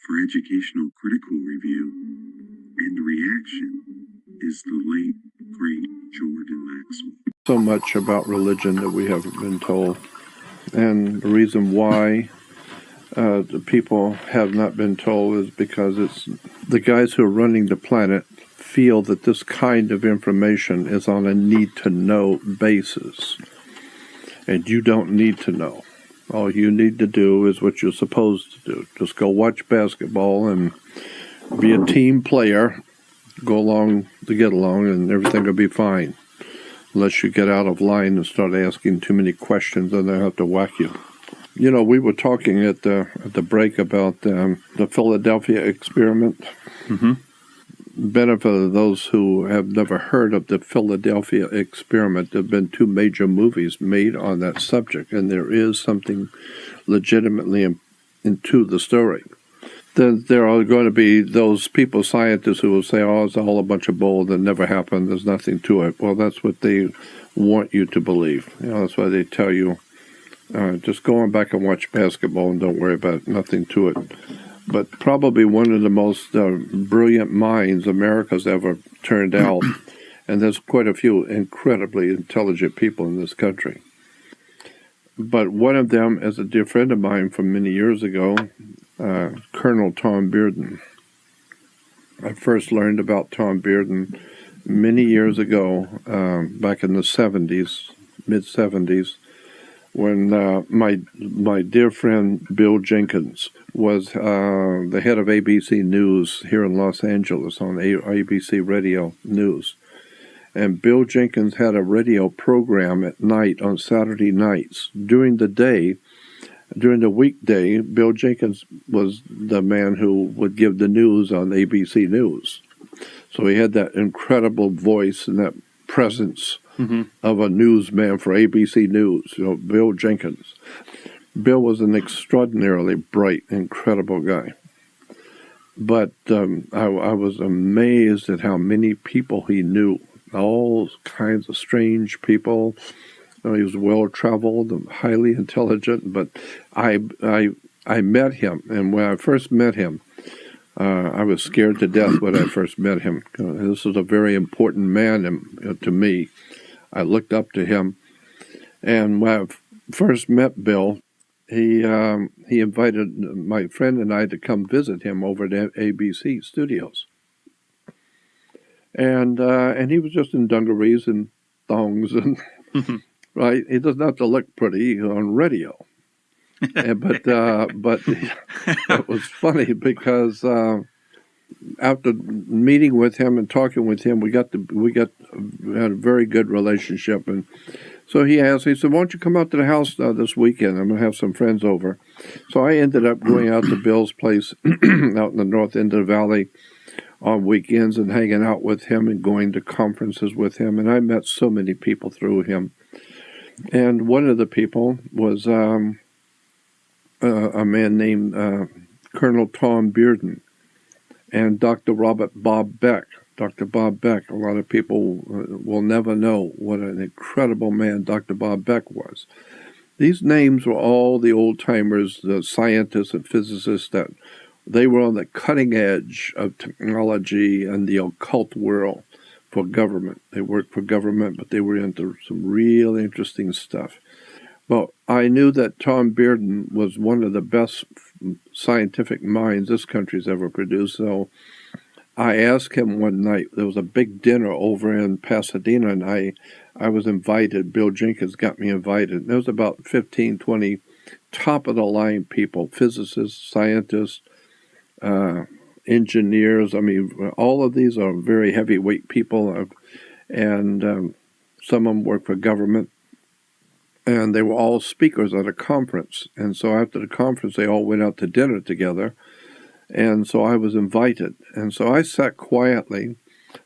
for educational critical review and reaction is the late, great Jordan Maxwell. So much about religion that we haven't been told, and the reason why the people have not been told is because it's the guys who are running the planet feel that this kind of information is on a need-to-know basis, and you don't need to know. All you need to do is what you're supposed to do. Just go watch basketball and be a team player, go along to get along, and everything will be fine. Unless you get out of line and start asking too many questions, then they have to whack you. You know, we were talking at the break about the Philadelphia experiment. Mm-hmm. Benefit of those who have never heard of the Philadelphia experiment, there have been 2 major movies made on that subject, and there is something legitimately into the story. Then there are going to be those people, scientists, who will say, oh, it's all a bunch of bull that never happened, there's nothing to it. Well, that's what they want you to believe. You know, that's why they tell you, just go on back and watch basketball and don't worry about it, nothing to it. But probably one of the most brilliant minds America's ever turned out, and there's quite a few incredibly intelligent people in this country. But one of them is a dear friend of mine from many years ago, Colonel Tom Bearden. I first learned about Tom Bearden many years ago, back in the 70s, mid-70s, when my dear friend Bill Jenkins was the head of ABC News here in Los Angeles on ABC Radio News. And Bill Jenkins had a radio program at night on Saturday nights. During the weekday, Bill Jenkins was the man who would give the news on ABC News. So he had that incredible voice and that presence of a newsman for ABC News, you know, Bill Jenkins. Bill was an extraordinarily bright, incredible guy. But I was amazed at how many people he knew, all kinds of strange people. You know, he was well-traveled and highly intelligent, but I met him, and when I first met him, I was scared to death when I first met him. This was a very important man to me. I looked up to him, and when I first met Bill, he invited my friend and I to come visit him over at ABC Studios, and he was just in dungarees and thongs, and right, he doesn't have to look pretty on radio, but it was funny because after meeting with him and talking with him, we had a very good relationship. And so he said, why don't you come out to the house this weekend? I'm going to have some friends over. So I ended up going out to Bill's place out in the north end of the valley on weekends and hanging out with him and going to conferences with him. And I met so many people through him. And one of the people was a man named Colonel Tom Bearden and Dr. Bob Beck. Dr. Bob Beck, a lot of people will never know what an incredible man Dr. Bob Beck was. These names were all the old-timers, the scientists and physicists that they were on the cutting edge of technology and the occult world for government. They worked for government, but they were into some real interesting stuff. Well, I knew that Tom Bearden was one of the best scientific minds this country's ever produced, so I asked him one night, there was a big dinner over in Pasadena, and I was invited. Bill Jenkins got me invited. There was about 15, 20 top-of-the-line people, physicists, scientists, engineers. I mean, all of these are very heavyweight people, and some of them work for government. And they were all speakers at a conference. And so after the conference, they all went out to dinner together. And so I was invited. And so I sat quietly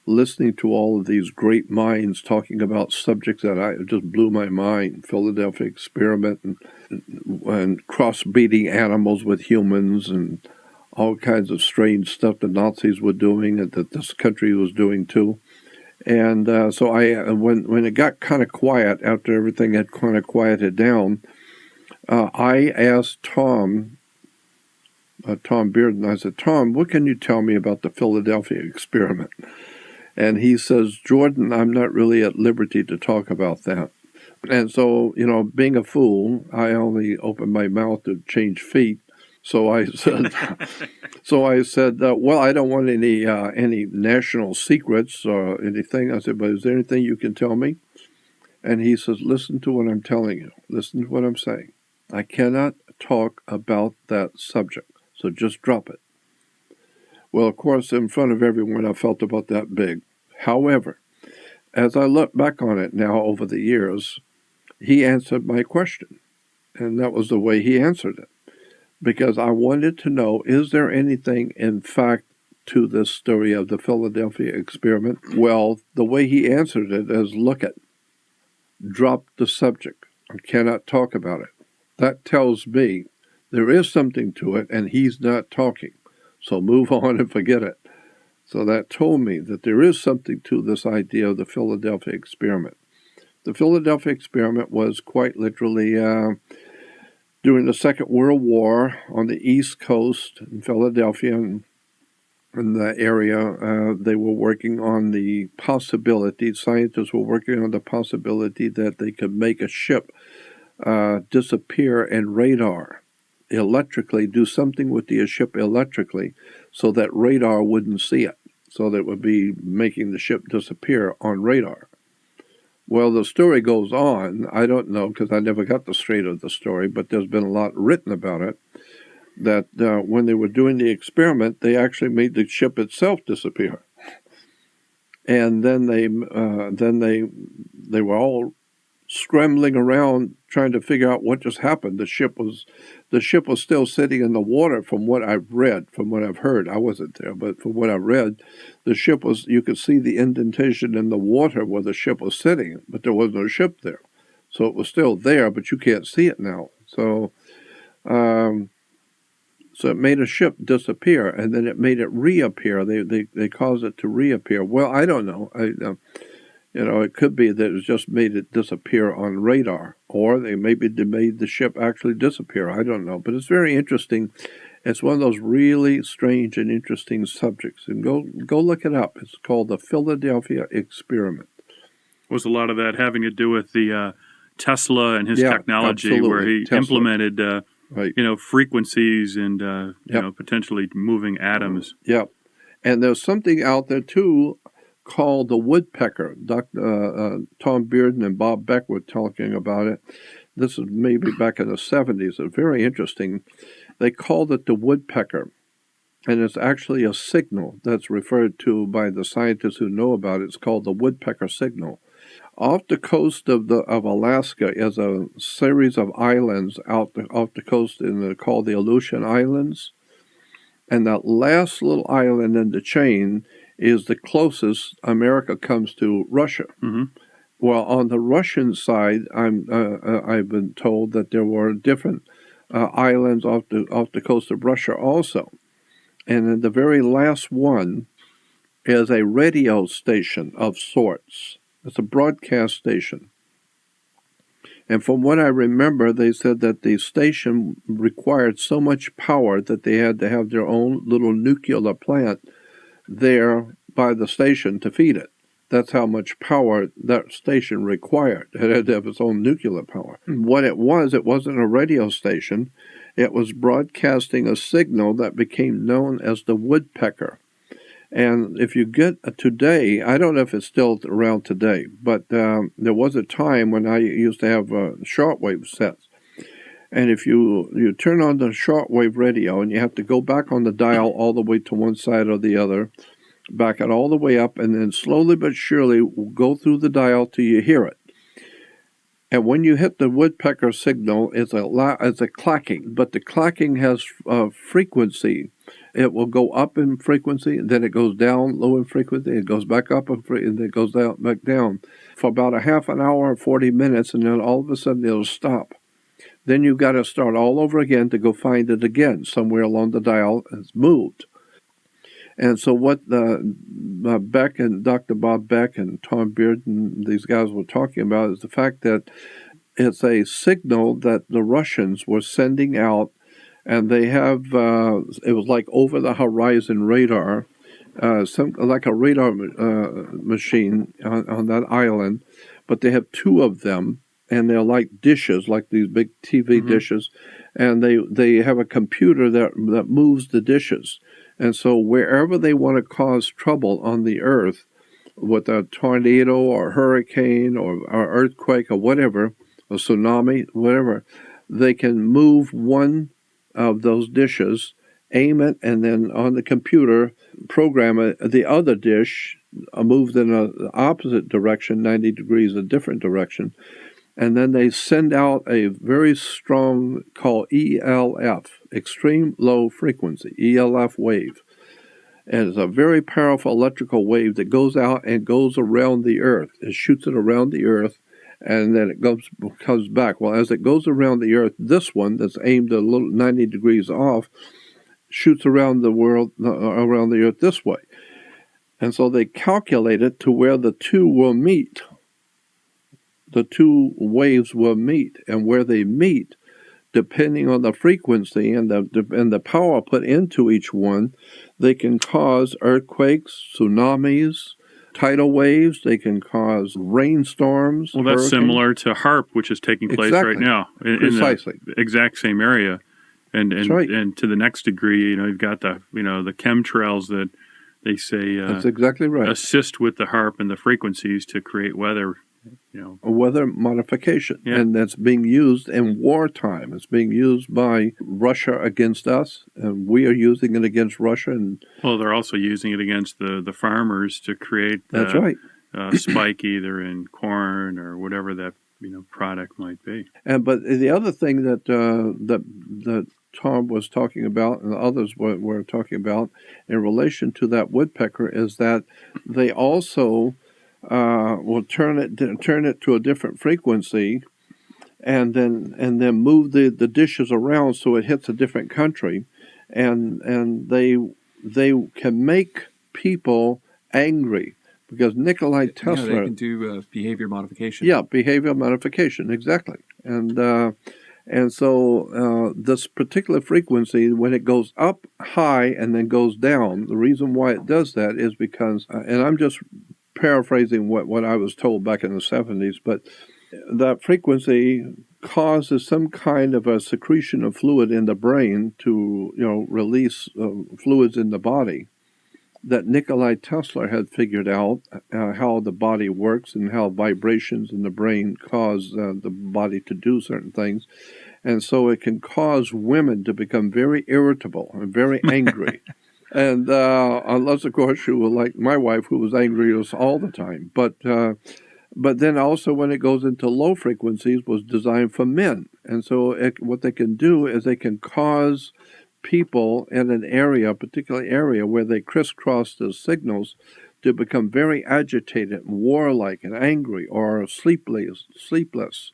listening to all of these great minds talking about subjects that just blew my mind. Philadelphia experiment and cross-breeding animals with humans and all kinds of strange stuff the Nazis were doing and that this country was doing too. And so when it got kind of quiet, after everything had kind of quieted down, I asked Tom Tom Bearden. I said, Tom, what can you tell me about the Philadelphia experiment? And he says, Jordan, I'm not really at liberty to talk about that. And so, being a fool, I only opened my mouth to change feet. So I said, well, I don't want any national secrets or anything. I said, but is there anything you can tell me? And he says, listen to what I'm telling you. Listen to what I'm saying. I cannot talk about that subject, so just drop it. Well, of course, in front of everyone, I felt about that big. However, as I look back on it now over the years, he answered my question, and that was the way he answered it. Because I wanted to know, is there anything in fact to this story of the Philadelphia experiment? Well, the way he answered it is, look it, drop the subject. I cannot talk about it. That tells me there is something to it, and he's not talking. So move on and forget it. So that told me that there is something to this idea of the Philadelphia experiment. The Philadelphia experiment was quite literally during the Second World War on the East Coast in Philadelphia and in the area. They were working on the possibility, scientists were working on the possibility that they could make a ship disappear in radar electrically, do something with the ship electrically so that radar wouldn't see it, so that it would be making the ship disappear on radar. Well, the story goes on. I don't know because I never got the straight of the story, but there's been a lot written about it, that when they were doing the experiment, they actually made the ship itself disappear. And then they were all scrambling around trying to figure out what just happened. The ship was still sitting in the water, from what I've read, from what I've heard. I wasn't there, but from what I read, the ship was, you could see the indentation in the water where the ship was sitting, but there was no ship there. So it was still there, but you can't see it now. So it made a ship disappear, and then it made it reappear. They caused it to reappear. Well, I don't know. It could be that it just made it disappear on radar, or they made the ship actually disappear. I don't know, but it's very interesting. It's one of those really strange and interesting subjects, and go look it up. It's called the Philadelphia experiment. Was a lot of that having to do with the Tesla and his technology, absolutely. Where he Tesla. implemented, Right. Frequencies and potentially moving atoms. Yep, and there's something out there too called the woodpecker. Tom Bearden and Bob Beck were talking about it. This is maybe back in the 70s. It's very interesting. They called it the woodpecker, and it's actually a signal that's referred to by the scientists who know about it. It's called the woodpecker signal. Off the coast of Alaska is a series of islands off the coast called the Aleutian Islands, and that last little island in the chain is the closest America comes to Russia. Mm-hmm. Well, on the Russian side, I've been told that there were different islands off the coast of Russia also, and then the very last one is a radio station of sorts. It's a broadcast station. And from what I remember, they said that the station required so much power that they had to have their own little nuclear plant there by the station to feed it. That's how much power that station required. It had to have its own nuclear power. What it wasn't a radio station. It was broadcasting a signal that became known as the woodpecker. And if you get today, I don't know if it's still around today, but there was a time when I used to have shortwave sets. And if you turn on the shortwave radio and you have to go back on the dial all the way to one side or the other, back it all the way up, and then slowly but surely go through the dial till you hear it. And when you hit the woodpecker signal, it's a clacking, but the clacking has frequency. It will go up in frequency, and then it goes down low in frequency, it goes back up, and then it goes down, back down for about a half an hour or 40 minutes, and then all of a sudden it'll stop. Then you've got to start all over again to go find it again. Somewhere along the dial it's moved. And so what Beck and Dr. Bob Beck and Tom Bearden, these guys were talking about is the fact that it's a signal that the Russians were sending out, and they have it was like over the horizon radar, like a radar machine on that island, but they have two of them, and they're like dishes, like these big TV dishes, and they have a computer that moves the dishes, and so wherever they want to cause trouble on the earth, with a tornado or hurricane or earthquake or whatever, a tsunami, whatever, they can move one of those dishes, aim it, and then on the computer program it, the other dish moves in the opposite direction, 90 degrees, a different direction. And then they send out a very strong, called ELF, extreme low frequency, ELF wave. And it's a very powerful electrical wave that goes out and goes around the Earth. It shoots it around the Earth, and then it comes back. Well, as it goes around the Earth, this one that's aimed a little 90 degrees off shoots around the world, around the Earth this way. And so they calculate it to where the two will meet. The two waves will meet, and where they meet, depending on the frequency and the power put into each one, they can cause earthquakes, tsunamis, tidal waves. They can cause rainstorms. Well, that's similar to HARP, which is taking place right now in Precisely. the exact same area. And right. And to the next degree, you've got the the chemtrails that they say that's exactly right. assist with the HARP and the frequencies to create weather. A weather modification, yeah. And that's being used in wartime. It's being used by Russia against us, and we are using it against Russia. And well, they're also using it against the farmers to create that's right. Spike either in corn or whatever that product might be. But the other thing that that Tom was talking about, and others were talking about in relation to that woodpecker, is that they also will turn it to a different frequency, and then move the dishes around so it hits a different country, and they can make people angry, because Nikola Tesla, they can do behavior modification. Yeah, behavior modification, exactly, and so this particular frequency, when it goes up high and then goes down, the reason why it does that is because, and I'm just paraphrasing what I was told back in the 70s, but that frequency causes some kind of a secretion of fluid in the brain to release fluids in the body, that Nikola Tesla had figured out how the body works and how vibrations in the brain cause the body to do certain things. And so it can cause women to become very irritable and very angry. And unless, of course, you were like my wife, who was angry at us all the time. But then also when it goes into low frequencies, was designed for men. And so what they can do is they can cause people in an area, a particular area, where they crisscross the signals, to become very agitated and warlike and angry, or sleepless,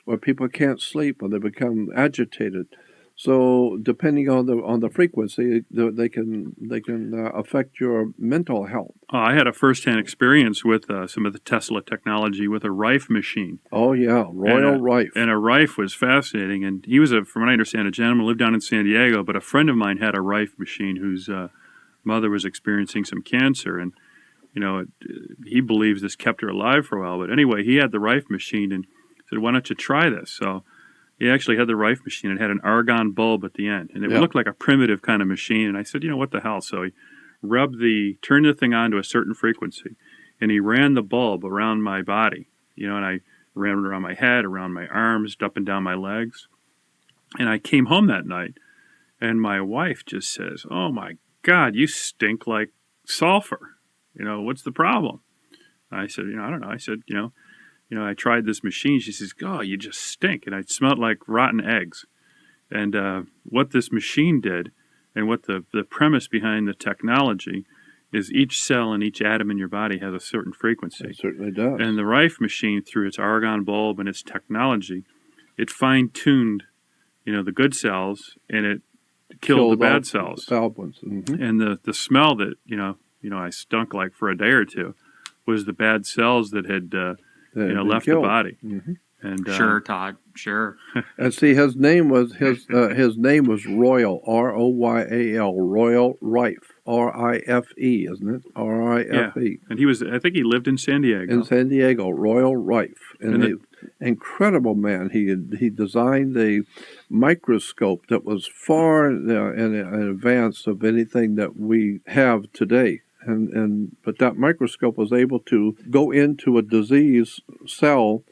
or people can't sleep, or they become agitated. So depending on the frequency, they can affect your mental health. I had a first-hand experience with some of the Tesla technology with a Rife machine. Oh yeah, Royal Rife. And a Rife was fascinating. And he was, from what I understand, a gentleman who lived down in San Diego. But a friend of mine had a Rife machine whose mother was experiencing some cancer, and he believes this kept her alive for a while. But anyway, he had the Rife machine and said, "Why don't you try this?" So he actually had the Rife machine. It had an argon bulb at the end, and it looked like a primitive kind of machine. And I said, what the hell? So he turned the thing on to a certain frequency, and he ran the bulb around my body, and I ran it around my head, around my arms, up and down my legs. And I came home that night, and my wife just says, "Oh my God, you stink like sulfur. What's the problem?" I said, I don't know. I said, I tried this machine. She says, "Oh, you just stink." And I smelled like rotten eggs. And what this machine did, and what the premise behind the technology, is each cell and each atom in your body has a certain frequency. It certainly does. And the Rife machine, through its argon bulb and its technology, it fine-tuned, the good cells, and it killed the bad cells. Bad ones. Mm-hmm. And the smell that, I stunk like for a day or two was the bad cells that had left the body. Mm-hmm. And Sure, Todd. Sure. And see, his name was Royal, Royal, Royal Rife, Rife, isn't it? Rife. And I think he lived in San Diego. In San Diego, Royal Rife, and And incredible man. He designed a microscope that was far in advance of anything that we have today. But that microscope was able to go into a disease cell,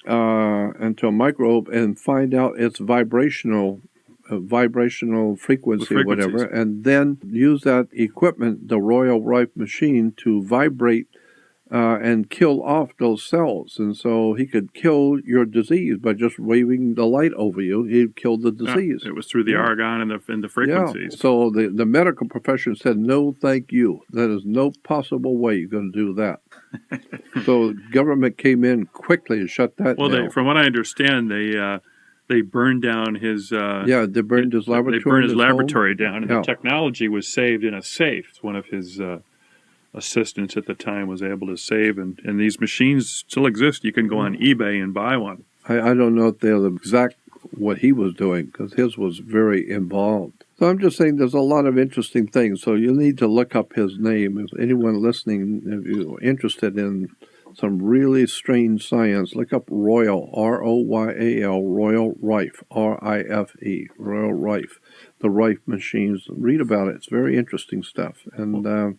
into a microbe, and find out its vibrational frequency or whatever, and then use that equipment, the Royal Rife machine, to vibrate and kill off those cells. And so he could kill your disease by just waving the light over you. He'd kill the disease. It was through the argon and the frequencies. Yeah. So the medical profession said, no, thank you. That is no possible way you're going to do that. So government came in quickly and shut that down. From what I understand, they burned down his... they burned his laboratory. They burned his laboratory down, and the technology was saved in a safe. One of his assistants at the time was able to save, and these machines still exist. You can go on eBay and buy one. I don't know if they're the exact what he was doing, because his was very involved. So I'm just saying there's a lot of interesting things. So you need to look up his name. If anyone listening, if you're interested in some really strange science, look up Royal, Royal, Royal Rife, Rife, Royal Rife, the Rife machines. Read about it. It's very interesting stuff. And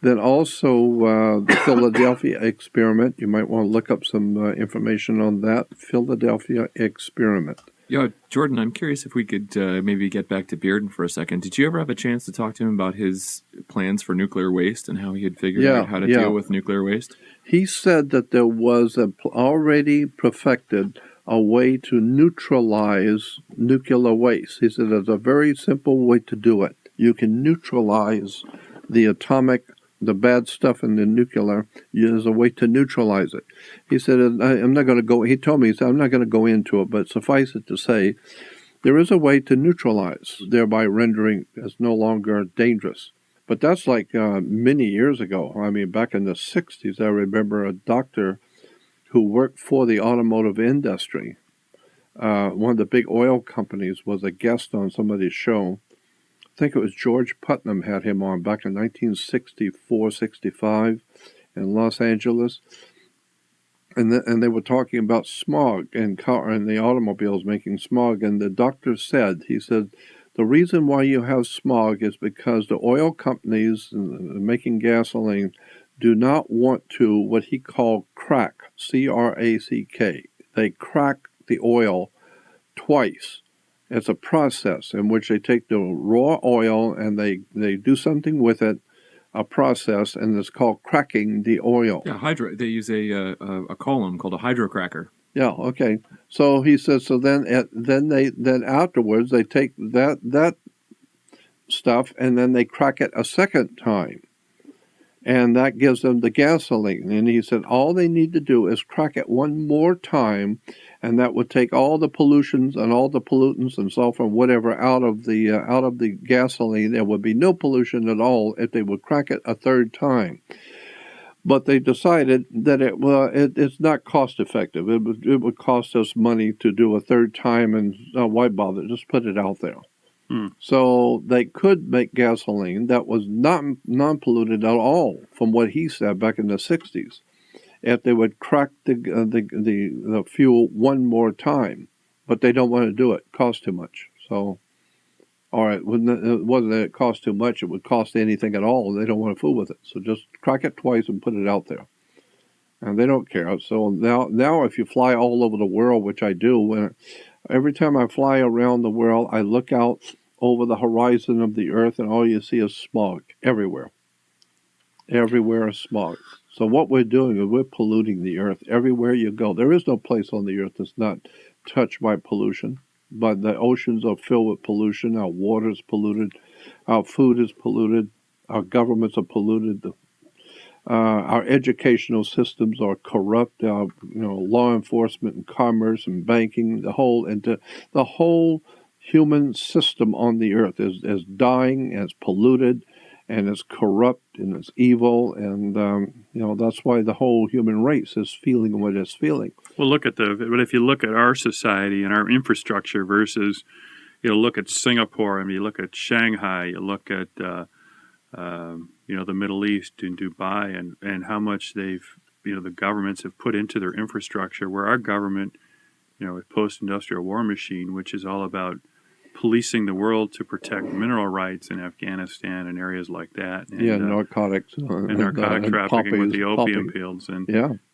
then also the Philadelphia experiment. You might want to look up some information on that. Philadelphia experiment. Yeah, Jordan, I'm curious if we could maybe get back to Bearden for a second. Did you ever have a chance to talk to him about his plans for nuclear waste and how he had figured out how to deal with nuclear waste? He said that there was already perfected a way to neutralize nuclear waste. He said there's a very simple way to do it. You can neutralize the bad stuff in the nuclear. There's a way to neutralize it. He said, I'm not going to go, he told me, he said, I'm not going to go into it, but suffice it to say, there is a way to neutralize, thereby rendering it no longer dangerous. But that's like many years ago. I mean, back in the 60s, I remember a doctor who worked for the automotive industry. One of the big oil companies was a guest on somebody's show. I think it was George Putnam had him on back in 1964, 65 in Los Angeles. And they were talking about smog and the automobiles making smog. And the doctor said, the reason why you have smog is because the oil companies making gasoline do not want to, what he called crack, C-R-A-C-K. They crack the oil twice. It's a process in which they take the raw oil and they do something with it, a process, and it's called cracking the oil. Yeah, they use a column called a hydrocracker. Yeah, okay. So he says, so then afterwards they take that stuff and then they crack it a second time. And that gives them the gasoline. And he said all they need to do is crack it one more time, and that would take all the pollutions and all the pollutants and sulfur and whatever out of the gasoline. There would be no pollution at all if they would crack it a third time. But they decided that it's not cost effective. It would cost us money to do a third time, and why bother? Just put it out there. So they could make gasoline that was not non-polluted at all, from what he said back in the 60s, if they would crack the fuel one more time. But they don't want to do it. It costs too much. So, all right, it wasn't that it cost too much. It would cost anything at all. They don't want to fool with it. So just crack it twice and put it out there. And they don't care. So now if you fly all over the world, which I do, every time I fly around the world, I look out over the horizon of the earth, and all you see is smog everywhere. Everywhere is smog. So what we're doing is we're polluting the earth everywhere you go. There is no place on the earth that's not touched by pollution. But the oceans are filled with pollution. Our water is polluted. Our food is polluted. Our governments are polluted. Our educational systems are corrupt. Our law enforcement and commerce and banking, the whole human system on the earth is dying, and it's polluted, and it's corrupt and it's evil, and that's why the whole human race is feeling what it's feeling. Well, but if you look at our society and our infrastructure versus, look at Singapore, you look at Shanghai, you look at the Middle East and Dubai, and how much the governments have put into their infrastructure, where our government, a post-industrial war machine, which is all about policing the world to protect mineral rights in Afghanistan and areas like that. And, narcotics. And narcotic trafficking with the opium fields. And,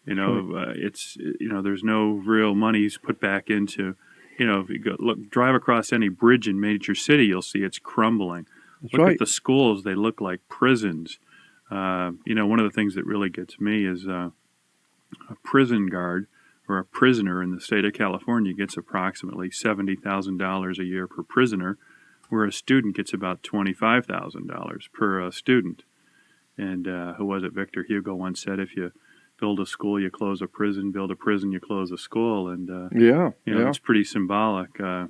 it's, there's no real money's put back into, if you drive across any bridge in major city, you'll see it's crumbling. Look at the schools, they look like prisons. One of the things that really gets me is a prison guard or a prisoner in the state of California gets approximately $70,000 a year per prisoner, where a student gets about $25,000 per student. And who was it? Victor Hugo once said, if you build a school, you close a prison, build a prison, you close a school. And, it's pretty symbolic, I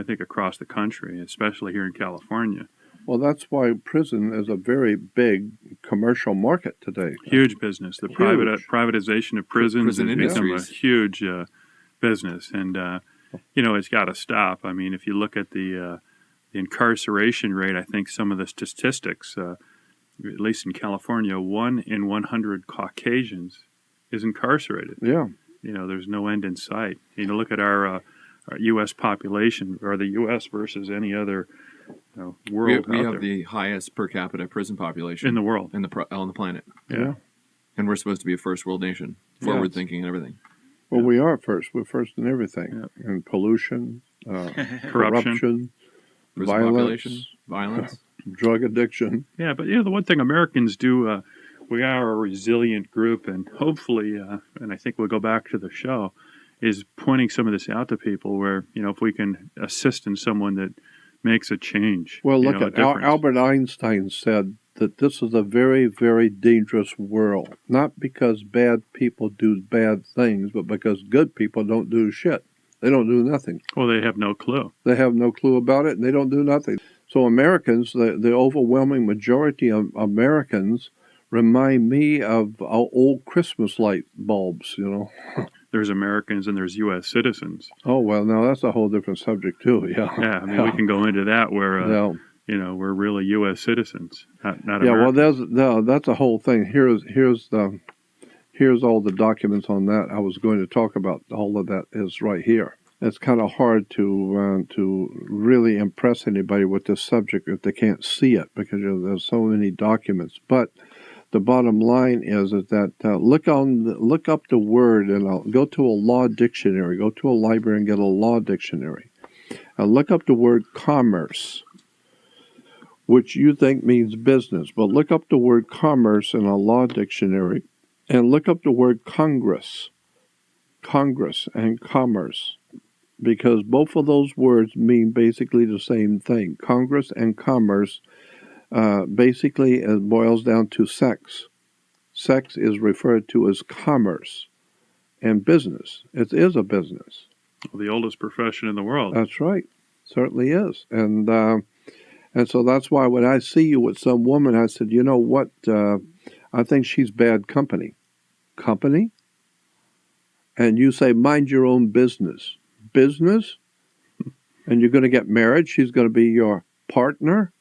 think across the country, especially here in California. Well, that's why prison is a very big commercial market today. Huge business. The privatization of prisons has become a huge business, and it's got to stop. If you look at the incarceration rate, I think some of the statistics, at least in California, 1 in 100 Caucasians is incarcerated. Yeah. There's no end in sight. Look at our U.S. population, or the U.S. versus any other world. We have the highest per capita prison population in the world, on the planet. Yeah. And we're supposed to be a first world nation, forward thinking and everything. Well, we are first. We're first in everything. Yeah. In pollution, corruption, violence, drug addiction. Yeah, but the one thing Americans do, we are a resilient group, and hopefully, and I think we'll go back to the show, is pointing some of this out to people where, if we can assist in someone that makes a change. Well, look at Albert Einstein said that this is a very, very dangerous world. Not because bad people do bad things, but because good people don't do shit. They don't do nothing. Well, they have no clue. They have no clue about it, and they don't do nothing. So Americans, the overwhelming majority of Americans, remind me of old Christmas light bulbs, There's Americans and there's U.S. citizens. Oh, well, now that's a whole different subject, too, yeah. Yeah, we can go into that where, we're really U.S. citizens, not Americans. Well, that's a whole thing. Here's all the documents on that. I was going to talk about all of that is right here. It's kind of hard to really impress anybody with this subject if they can't see it, because there's so many documents. But the bottom line is that look up the word, and I'll go to a law dictionary. Go to a library and get a law dictionary. And look up the word commerce, which you think means business. But look up the word commerce in a law dictionary, and look up the word Congress and commerce, because both of those words mean basically the same thing. Congress and commerce. Basically, it boils down to sex. Sex is referred to as commerce, and business. It is a business. Well, the oldest profession in the world. That's right. Certainly is. And so that's why when I see you with some woman, I said, you know what? I think she's bad company. Company? And you say, mind your own business. Business? And you're going to get married. She's going to be your partner.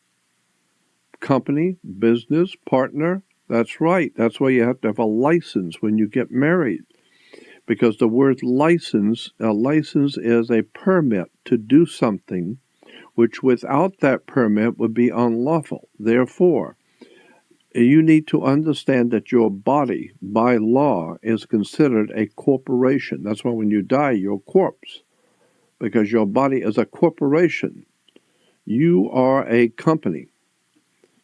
Company, business, partner. That's right. That's why you have to have a license when you get married. Because the word license, a license is a permit to do something which without that permit would be unlawful. Therefore, you need to understand that your body, by law, is considered a corporation. That's why when you die, you're a corpse. Because your body is a corporation. You are a company.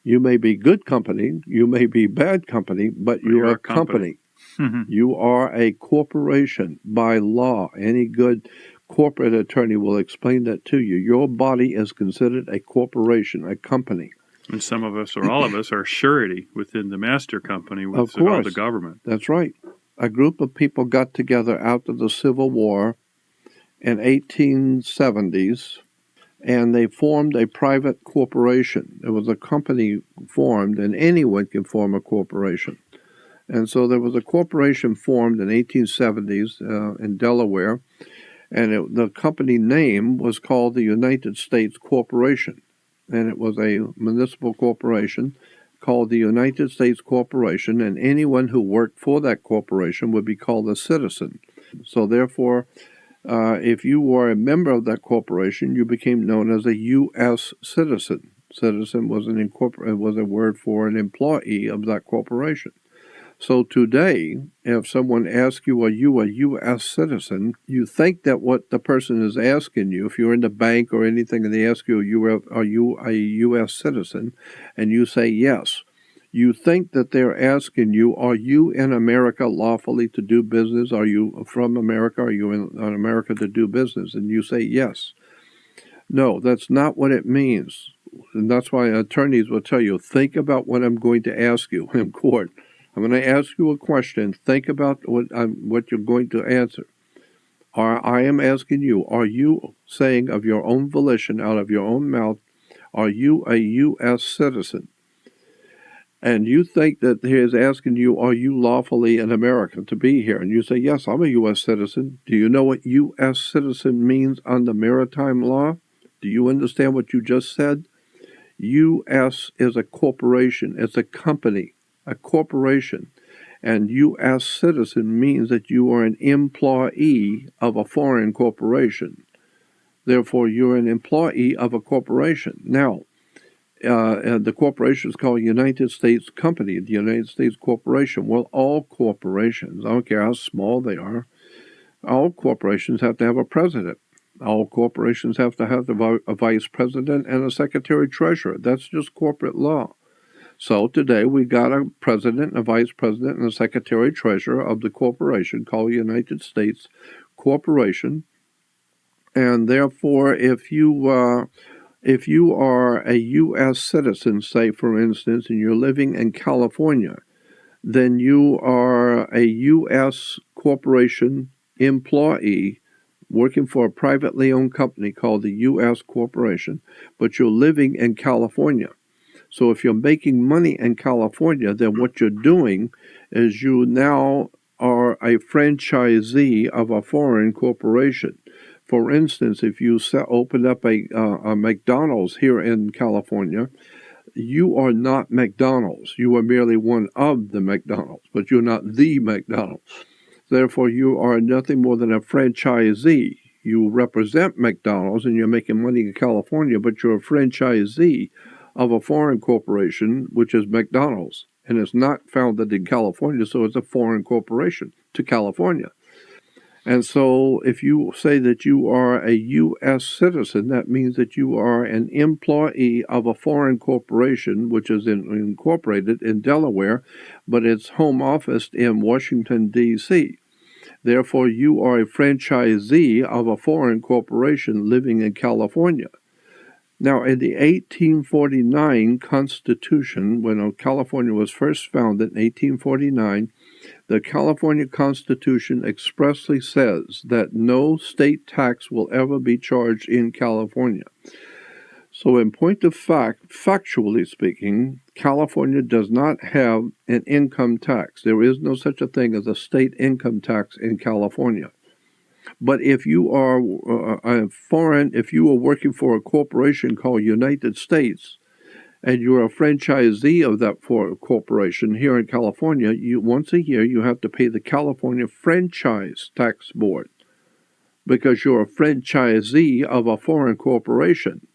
You may be good company, you may be bad company, but you're a company. Mm-hmm. You are a corporation by law. Any good corporate attorney will explain that to you. Your body is considered a corporation, a company. And some of us, or all of us, are surety within the master company with the government. That's right. A group of people got together after the Civil War in 1870s, and they formed a private corporation. There was a company formed, and anyone can form a corporation. And so there was a corporation formed in the 1870s in Delaware, and the company name was called the United States Corporation. And it was a municipal corporation called the United States Corporation, and anyone who worked for that corporation would be called a citizen. So therefore, if you were a member of that corporation, you became known as a U.S. citizen. Citizen was was a word for an employee of that corporation. So today, if someone asks you, are you a U.S. citizen, you think that what the person is asking you, if you're in the bank or anything and they ask you, are you a U.S. citizen, and you say yes, you think that they're asking you, are you in America lawfully to do business? Are you from America? Are you in America to do business? And you say yes. No, that's not what it means. And that's why attorneys will tell you, think about what I'm going to ask you in court. I'm going to ask you a question. Think about what you're going to answer. I am asking you, are you saying of your own volition, out of your own mouth, are you a U.S. citizen? And you think that he is asking you, are you lawfully an American to be here? And you say, yes, I'm a U.S. citizen. Do you know what U.S. citizen means under maritime law? Do you understand what you just said? U.S. is a corporation. It's a company. A corporation, and U.S. citizen means that you are an employee of a foreign corporation. Therefore, you're an employee of a corporation. Now, the corporation is called United States Company, the United States Corporation. Well, all corporations, I don't care how small they are, all corporations have to have a president. All corporations have to have a vice president and a secretary treasurer. That's just corporate law. So today we got a president, a vice president, and a secretary treasurer of the corporation called United States Corporation. And therefore, if you are a U.S. citizen, say for instance, and you're living in California, then you are a U.S. corporation employee working for a privately owned company called the U.S. Corporation, but you're living in California. So if you're making money in California, then what you're doing is you now are a franchisee of a foreign corporation. For instance, if you open up a McDonald's here in California, you are not McDonald's. You are merely one of the McDonald's, but you're not the McDonald's. Therefore, you are nothing more than a franchisee. You represent McDonald's and you're making money in California, but you're a franchisee of a foreign corporation, which is McDonald's, and it's not founded in California, so it's a foreign corporation to California. And so if you say that you are a U.S. citizen, that means that you are an employee of a foreign corporation, which is incorporated in Delaware, but its home office in Washington, D.C. Therefore, you are a franchisee of a foreign corporation living in California. Now, in the 1849 Constitution, when California was first founded in 1849, the California Constitution expressly says that no state tax will ever be charged in California. So in point of fact, factually speaking, California does not have an income tax. There is no such a thing as a state income tax in California. But if you are if you are working for a corporation called United States, and you're a franchisee of that corporation here in California, once a year you have to pay the California Franchise Tax Board because you're a franchisee of a foreign corporation.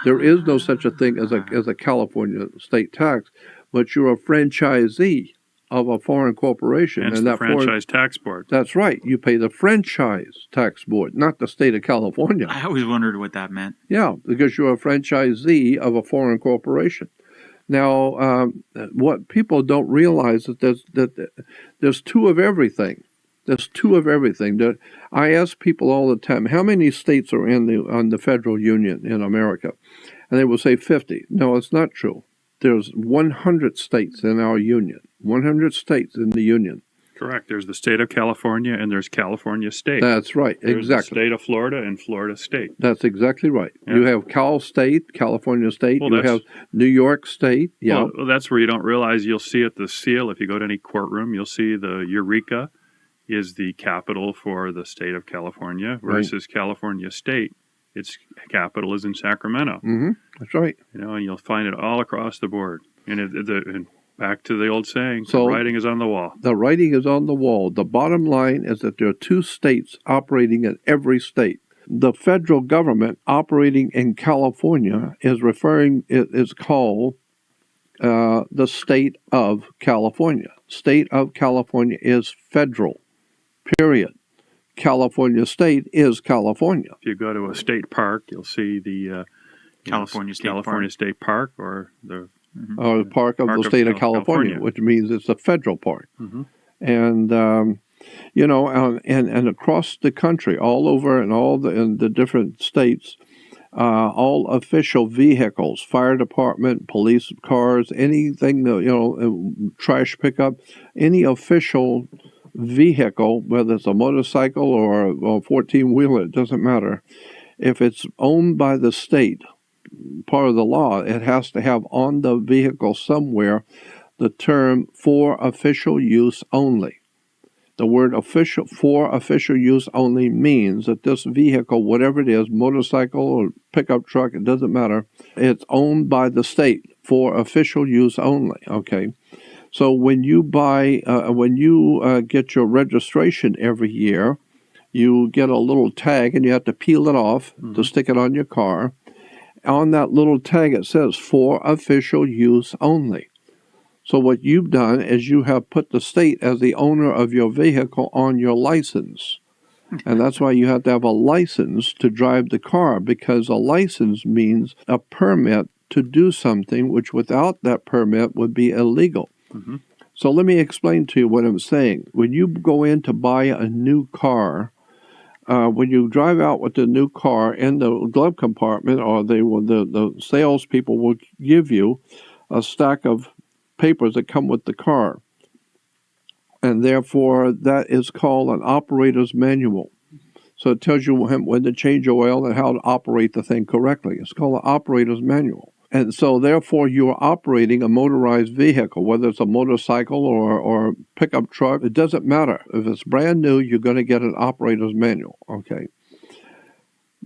There is no such a thing as a California state tax, but you're a franchisee of a foreign corporation. And the Franchise Tax Board. That's right. You pay the Franchise Tax Board, not the state of California. I always wondered what that meant. Yeah, because you're a franchisee of a foreign corporation. Now, what people don't realize is that there's two of everything. There's two of everything. I ask people all the time, how many states are on the federal union in America? And they will say 50. No, it's not true. There's 100 states in our union, 100 states in the union. Correct. There's the state of California and there's California State. That's right. There's Exactly. the state of Florida and Florida State. That's exactly right. Yeah. You have Cal State, California State. Well, you have New York State. Yeah. Well, that's where you don't realize you'll see at the seal, if you go to any courtroom, you'll see the Eureka is the capital for the state of California versus California State. Its capital is in Sacramento. Mm-hmm. That's right. You know, and you'll find it all across the board. And back to the old saying, so the writing is on the wall. The writing is on the wall. The bottom line is that there are two states operating in every state. The federal government operating in California is called the state of California. State of California is federal, period. California State is California. If you go to a state park, you'll see the California State Park or the park of the state of California, which means it's a federal park. Mm-hmm. And and across the country, all over in the different states, all official vehicles, fire department, police cars, anything, trash pickup, any official vehicle, whether it's a motorcycle or a 14-wheeler, it doesn't matter. If it's owned by the state, part of the law, it has to have on the vehicle somewhere the term "for official use only." The word "official" for official use only means that this vehicle, whatever it is, motorcycle or pickup truck, it doesn't matter, it's owned by the state for official use only. Okay. So when you get your registration every year, you get a little tag and you have to peel it off to stick it on your car. On that little tag it says "for official use only." So what you've done is you have put the state as the owner of your vehicle on your license. And that's why you have to have a license to drive the car, because a license means a permit to do something which without that permit would be illegal. Mm-hmm. So let me explain to you what I'm saying. When you go in to buy a new car, when you drive out with the new car in the glove compartment, or the salespeople will give you a stack of papers that come with the car. And therefore, that is called an operator's manual. So it tells you when to change oil and how to operate the thing correctly. It's called an operator's manual. And so therefore, you are operating a motorized vehicle, whether it's a motorcycle or pickup truck. It doesn't matter. If it's brand new, you're going to get an operator's manual, okay?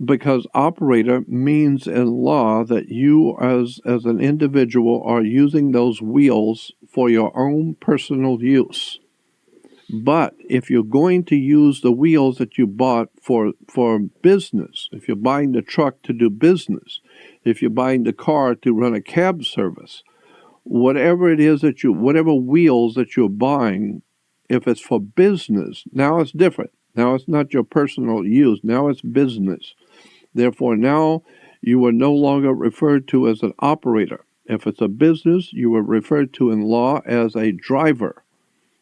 Because operator means in law that you as an individual are using those wheels for your own personal use. But if you're going to use the wheels that you bought for business, if you're buying the truck to do business, if you're buying the car to run a cab service, whatever it is whatever wheels that you're buying, if it's for business, now it's different. Now it's not your personal use. Now it's business. Therefore, now you are no longer referred to as an operator. If it's a business, you are referred to in law as a driver.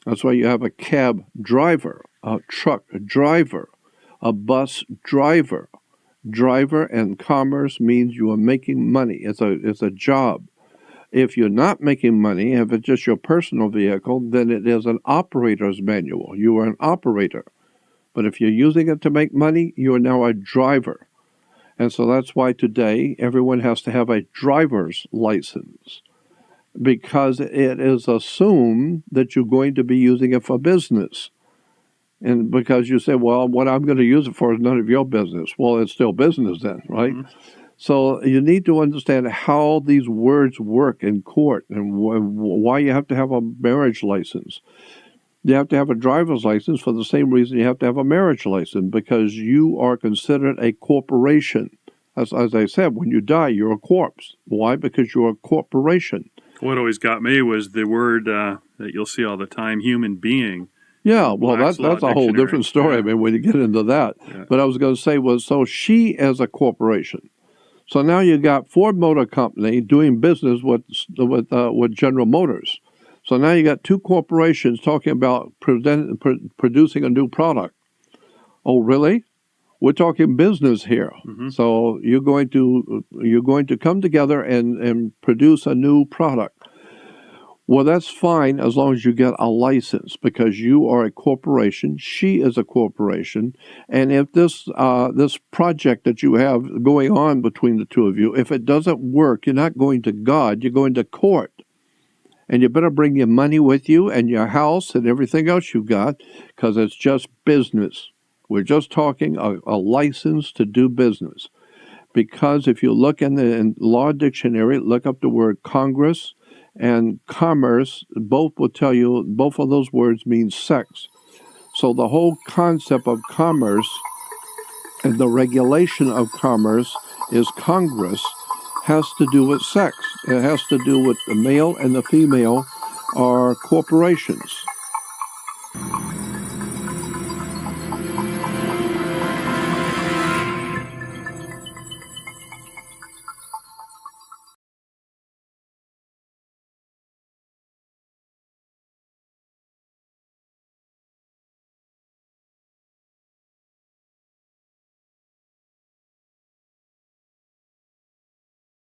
That's why you have a cab driver, a truck driver, a bus driver. Driver and commerce means you are making money. It's a job. If you're not making money, if it's just your personal vehicle, then it is an operator's manual. You are an operator. But if you're using it to make money, you are now a driver. And so that's why today everyone has to have a driver's license, because it is assumed that you're going to be using it for business. And because you say, well, what I'm going to use it for is none of your business. Well, it's still business then, right? Mm-hmm. So you need to understand how these words work in court and why you have to have a marriage license. You have to have a driver's license for the same reason you have to have a marriage license, because you are considered a corporation. As I said, when you die, you're a corpse. Why? Because you're a corporation. What always got me was the word that you'll see all the time, human being. Yeah, well, that's a whole different story. Yeah. I mean, when you get into that. Yeah. But I was going to say so she as a corporation. So now you got Ford Motor Company doing business with General Motors. So now you got two corporations talking about producing a new product. Oh, really? We're talking business here. Mm-hmm. So you're going to come together and produce a new product. Well, that's fine as long as you get a license, because you are a corporation, she is a corporation, and if this project that you have going on between the two of you, if it doesn't work, you're not going to God, you're going to court. And you better bring your money with you and your house and everything else you've got, because it's just business. We're just talking a license to do business. Because if you look in the law dictionary, look up the word Congress and commerce, both will tell you, both of those words mean sex. So the whole concept of commerce and the regulation of commerce is Congress, has to do with sex. It has to do with the male and the female are corporations.